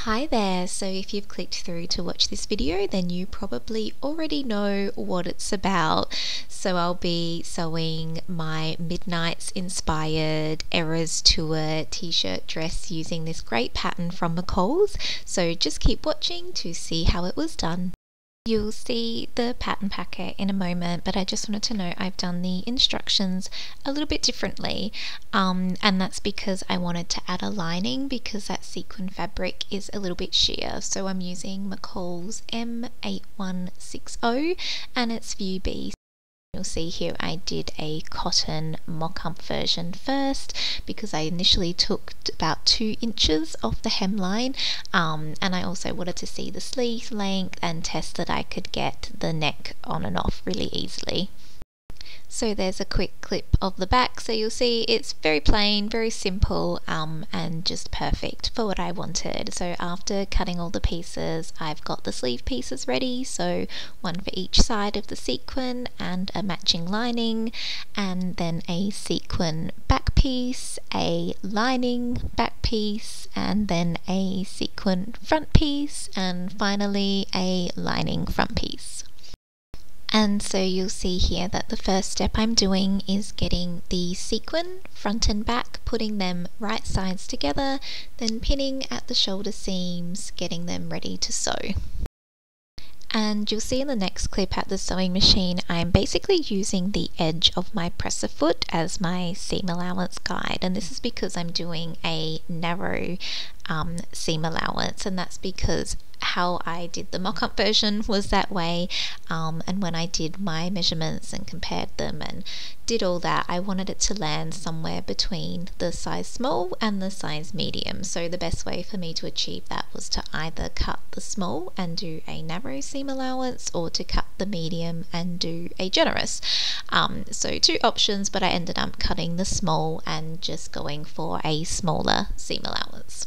Hi there, so if you've clicked through to watch this video then you probably already know what it's about. So I'll be sewing my Midnights inspired Eras Tour t-shirt dress using this great pattern from McCall's, so just keep watching to see how it was done. You'll see the pattern packet in a moment, but I just wanted to note I've done the instructions a little bit differently, and that's because I wanted to add a lining because that sequin fabric is a little bit sheer. So I'm using McCall's M8160 and it's view B. You'll see here I did a cotton mock-up version first because I initially took about 2 inches off the hemline, and I also wanted to see the sleeve length and test that I could get the neck on and off really easily. So there's a quick clip of the back, so you'll see it's very plain, very simple, and just perfect for what I wanted. So after cutting all the pieces, I've got the sleeve pieces ready, so one for each side of the sequin and a matching lining, and then a sequin back piece, a lining back piece, and then a sequin front piece, and finally a lining front piece. And so you'll see here that the first step I'm doing is getting the sequin front and back, putting them right sides together, then pinning at the shoulder seams, getting them ready to sew. And you'll see in the next clip at the sewing machine, I'm basically using the edge of my presser foot as my seam allowance guide, and this is because I'm doing a narrow seam allowance, and that's because how I did the mock-up version was that way, and when I did my measurements and compared them and did all that, I wanted it to land somewhere between the size small and the size medium. So the best way for me to achieve that was to either cut the small and do a narrow seam allowance, or to cut the medium and do a generous. So 2 options, but I ended up cutting the small and just going for a smaller seam allowance.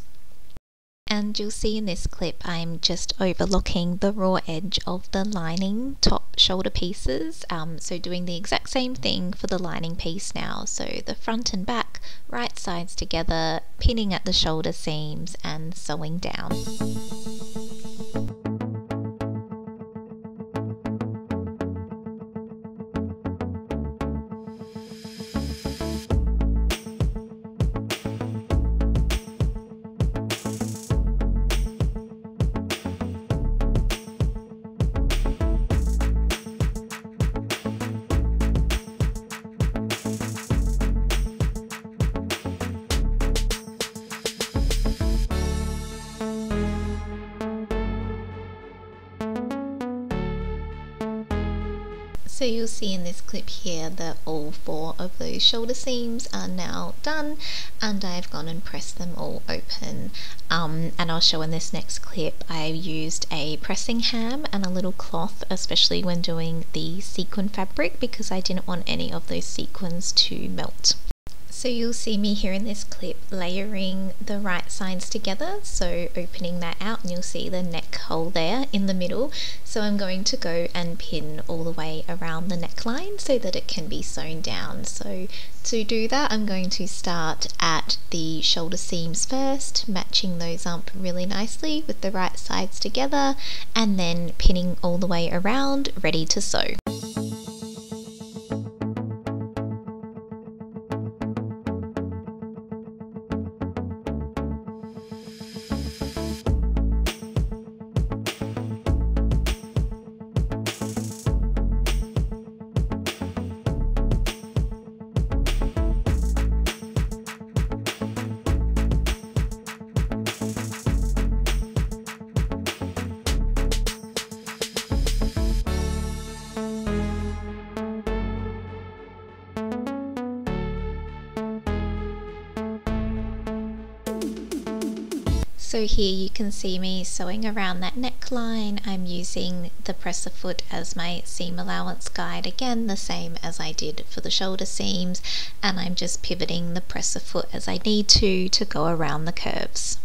And you'll see in this clip I'm just overlocking the raw edge of the lining top shoulder pieces, so doing the exact same thing for the lining piece now. So the front and back right sides together, pinning at the shoulder seams and sewing down. So you'll see in this clip here that all 4 of those shoulder seams are now done, and I've gone and pressed them all open. And I'll show in this next clip I used a pressing ham and a little cloth, especially when doing the sequin fabric, because I didn't want any of those sequins to melt. So you'll see me here in this clip layering the right sides together, so opening that out, and you'll see the neck hole there in the middle. So I'm going to go and pin all the way around the neckline so that it can be sewn down. So to do that, I'm going to start at the shoulder seams first, matching those up really nicely with the right sides together, and then pinning all the way around, ready to sew. So here you can see me sewing around that neckline. I'm using the presser foot as my seam allowance guide, again the same as I did for the shoulder seams, and I'm just pivoting the presser foot as I need to go around the curves.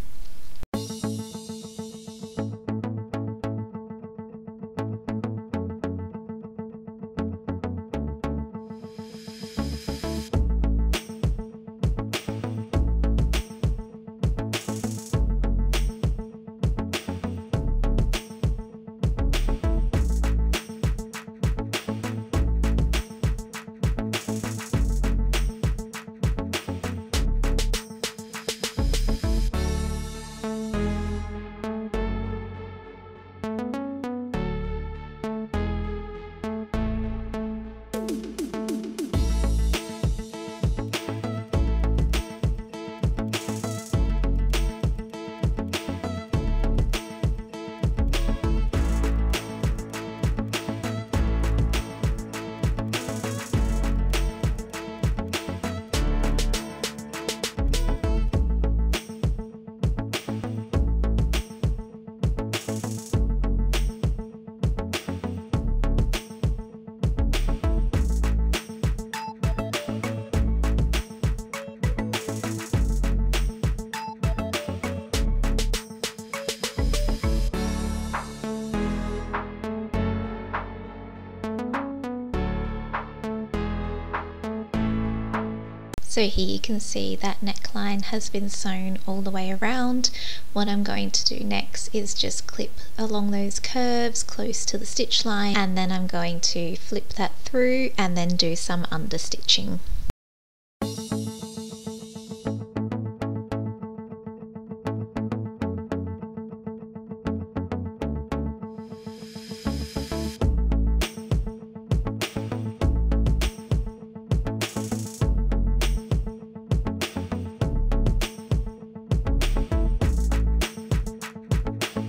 So here you can see that neckline has been sewn all the way around. What I'm going to do next is just clip along those curves close to the stitch line, and then I'm going to flip that through and then do some understitching.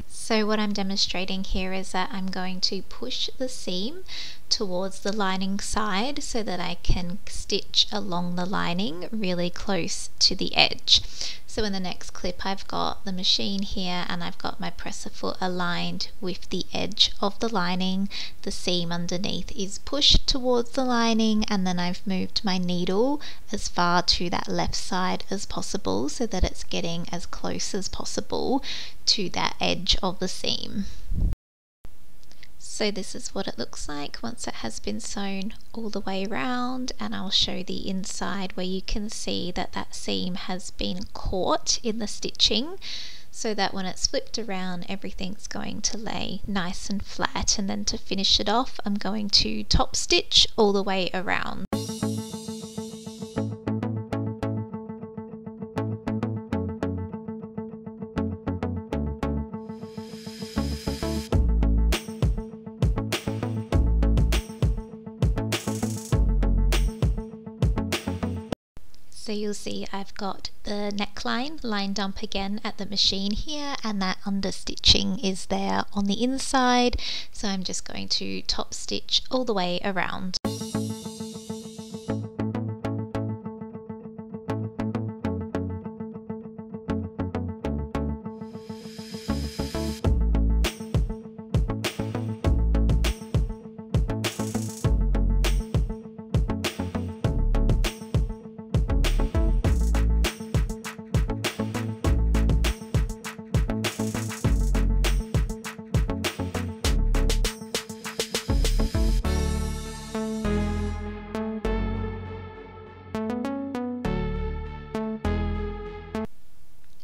So what I'm demonstrating here is that I'm going to push the seam towards the lining side so that I can stitch along the lining really close to the edge. So in the next clip I've got the machine here and I've got my presser foot aligned with the edge of the lining. The seam underneath is pushed towards the lining, and then I've moved my needle as far to that left side as possible so that it's getting as close as possible to that edge of the seam. So this is what it looks like once it has been sewn all the way around, and I'll show the inside where you can see that that seam has been caught in the stitching, so that when it's flipped around everything's going to lay nice and flat. And then to finish it off I'm going to top stitch all the way around. So you'll see I've got the neckline lined up again at the machine here, and that understitching is there on the inside. So I'm just going to top stitch all the way around.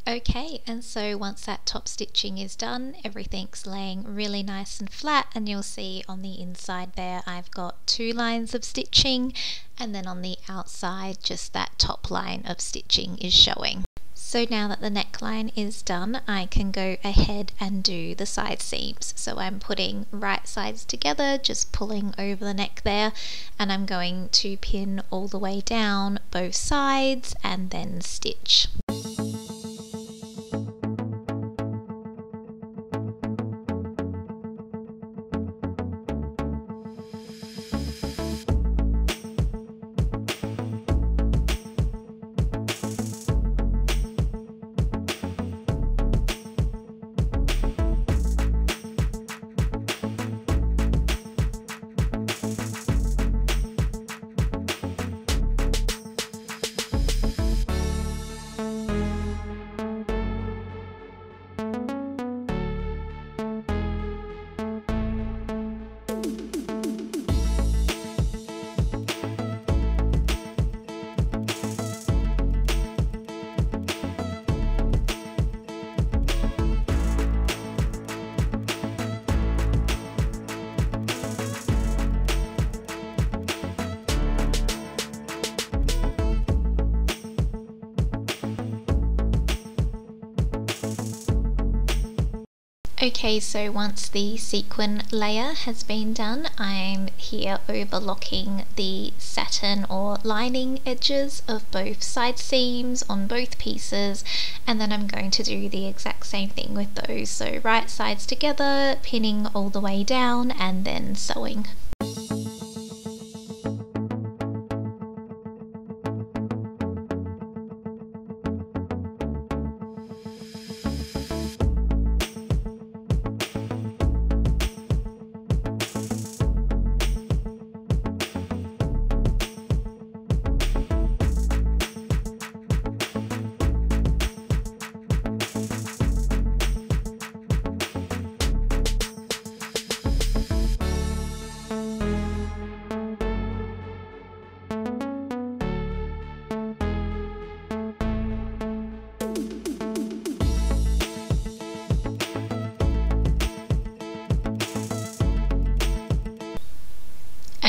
Okay, and so once that top stitching is done, everything's laying really nice and flat, and you'll see on the inside there I've got 2 lines of stitching, and then on the outside just that top line of stitching is showing. So now that the neckline is done, I can go ahead and do the side seams. So I'm putting right sides together, just pulling over the neck there, and I'm going to pin all the way down both sides and then stitch. Okay, so once the sequin layer has been done, I'm here overlocking the satin or lining edges of both side seams on both pieces, and then I'm going to do the exact same thing with those. So right sides together, pinning all the way down, and then sewing.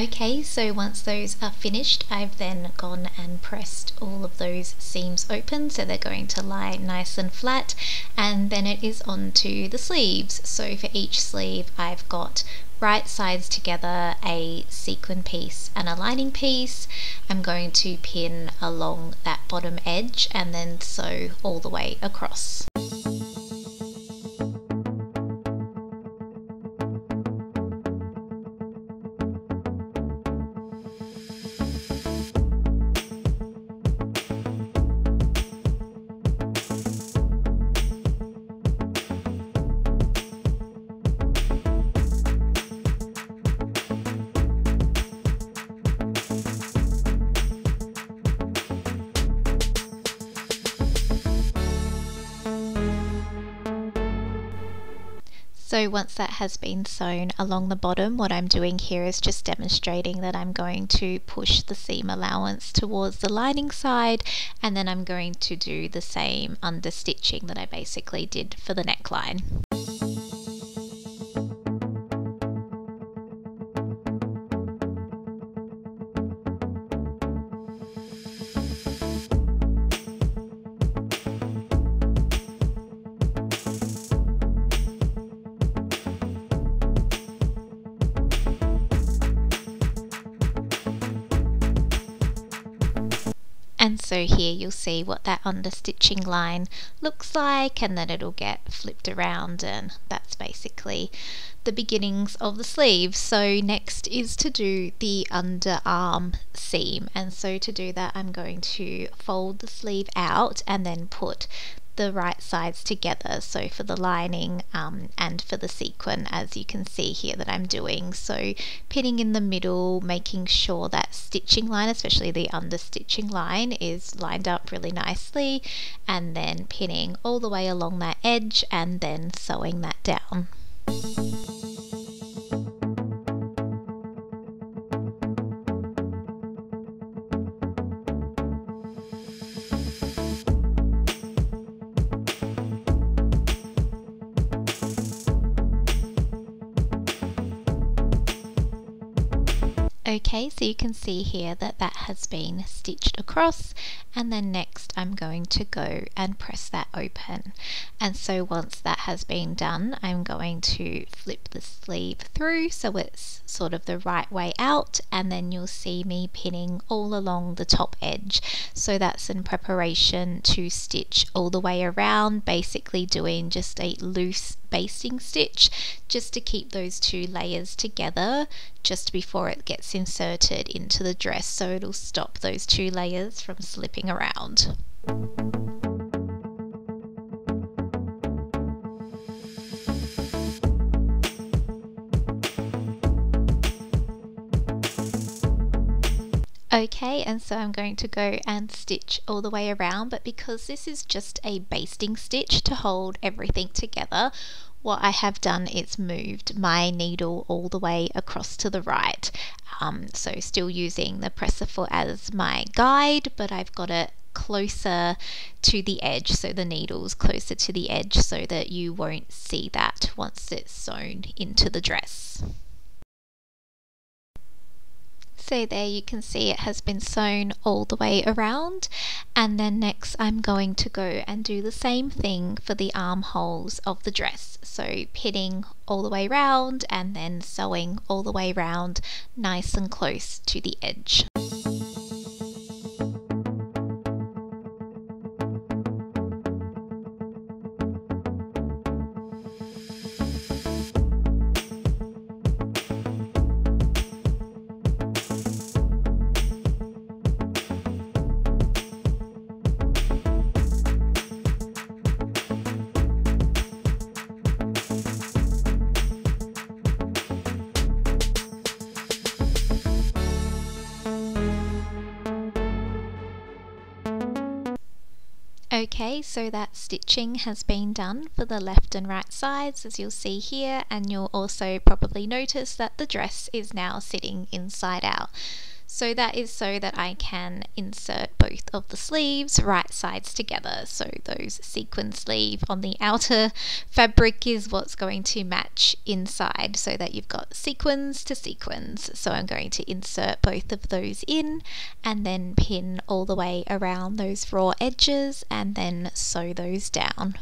Okay, so once those are finished, I've then gone and pressed all of those seams open so they're going to lie nice and flat, and then it is on to the sleeves. So for each sleeve I've got right sides together, a sequin piece and a lining piece. I'm going to pin along that bottom edge and then sew all the way across. So once that has been sewn along the bottom, what I'm doing here is just demonstrating that I'm going to push the seam allowance towards the lining side, and then I'm going to do the same under stitching that I basically did for the neckline. And so here you'll see what that understitching line looks like, and then it'll get flipped around, and that's basically the beginnings of the sleeve. So next is to do the underarm seam, and so to do that I'm going to fold the sleeve out and then put the right sides together, so for the lining and for the sequin, as you can see here that I'm doing. So pinning in the middle, making sure that stitching line, especially the understitching line, is lined up really nicely, and then pinning all the way along that edge and then sewing that down. Okay, so you can see here that that has been stitched across, and then next I'm going to go and press that open. And so once that has been done, I'm going to flip the sleeve through so it's sort of the right way out, and then you'll see me pinning all along the top edge. So that's in preparation to stitch all the way around, basically doing just a loose basting stitch just to keep those two layers together just before it gets inserted into the dress, so it'll stop those two layers from slipping around. Okay, and so I'm going to go and stitch all the way around, but because this is just a basting stitch to hold everything together, what I have done is moved my needle all the way across to the right. So still using the presser foot as my guide, but I've got it closer to the edge, so the needle's closer to the edge so that you won't see that once it's sewn into the dress. So there you can see it has been sewn all the way around, and then next I'm going to go and do the same thing for the armholes of the dress. So pinning all the way around and then sewing all the way around nice and close to the edge. Okay, so that stitching has been done for the left and right sides, as you'll see here, and you'll also probably notice that the dress is now sitting inside out. So that is so that I can insert both of the sleeves right sides together. So those sequin sleeve on the outer fabric is what's going to match inside, so that you've got sequins to sequins. So I'm going to insert both of those in and then pin all the way around those raw edges and then sew those down.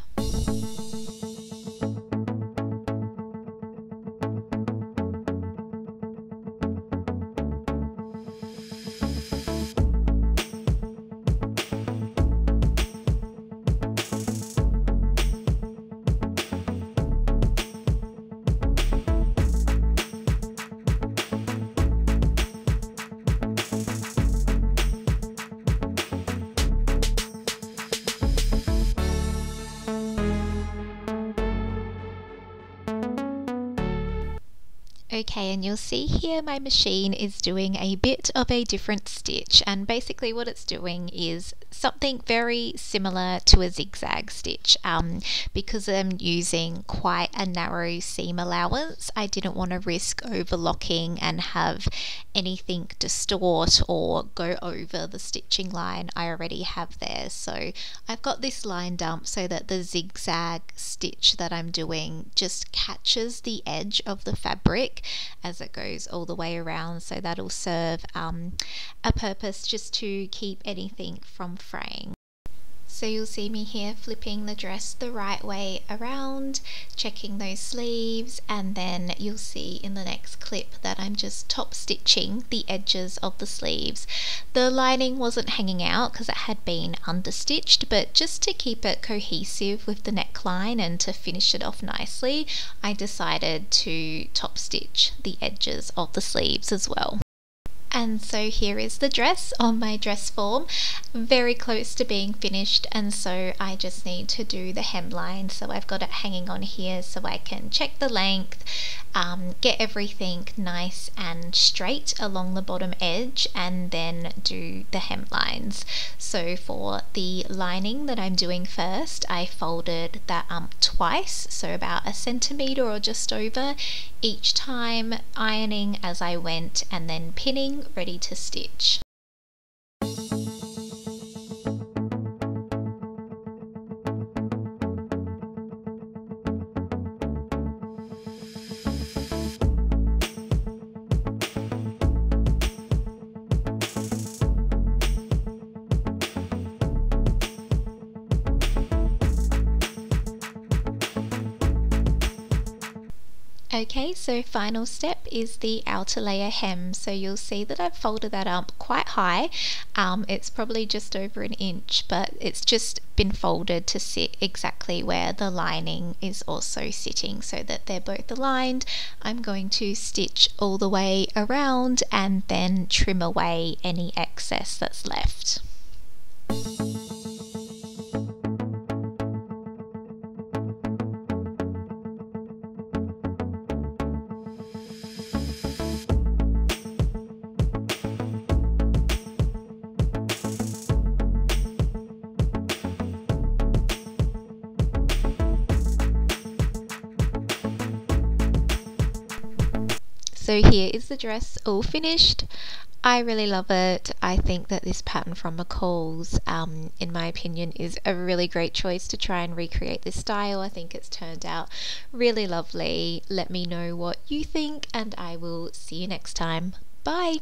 Okay, and you'll see here my machine is doing a bit of a different stitch, and basically what it's doing is something very similar to a zigzag stitch. Because I'm using quite a narrow seam allowance, I didn't want to risk overlocking and have anything distort or go over the stitching line I already have there. So I've got this lined up so that the zigzag stitch that I'm doing just catches the edge of the fabric as it goes all the way around, so that'll serve a purpose just to keep anything from fraying. So you'll see me here flipping the dress the right way around, checking those sleeves, and then you'll see in the next clip that I'm just top stitching the edges of the sleeves. The lining wasn't hanging out because it had been understitched, but just to keep it cohesive with the neckline and to finish it off nicely, I decided to top stitch the edges of the sleeves as well. And so here is the dress on my dress form, very close to being finished, and so I just need to do the hemline. So I've got it hanging on here so I can check the length, get everything nice and straight along the bottom edge, and then do the hemlines. So for the lining that I'm doing first, I folded that twice, so about 1 centimeter or just over each time, ironing as I went and then pinning ready to stitch. Okay, so final step is the outer layer hem. So you'll see that I've folded that up quite high. It's probably just over 1 inch, but it's just been folded to sit exactly where the lining is also sitting so that they're both aligned. I'm going to stitch all the way around and then trim away any excess that's left. So here is the dress all finished. I really love it. I think that this pattern from McCall's, in my opinion, is a really great choice to try and recreate this style. I think it's turned out really lovely. Let me know what you think, and I will see you next time. Bye!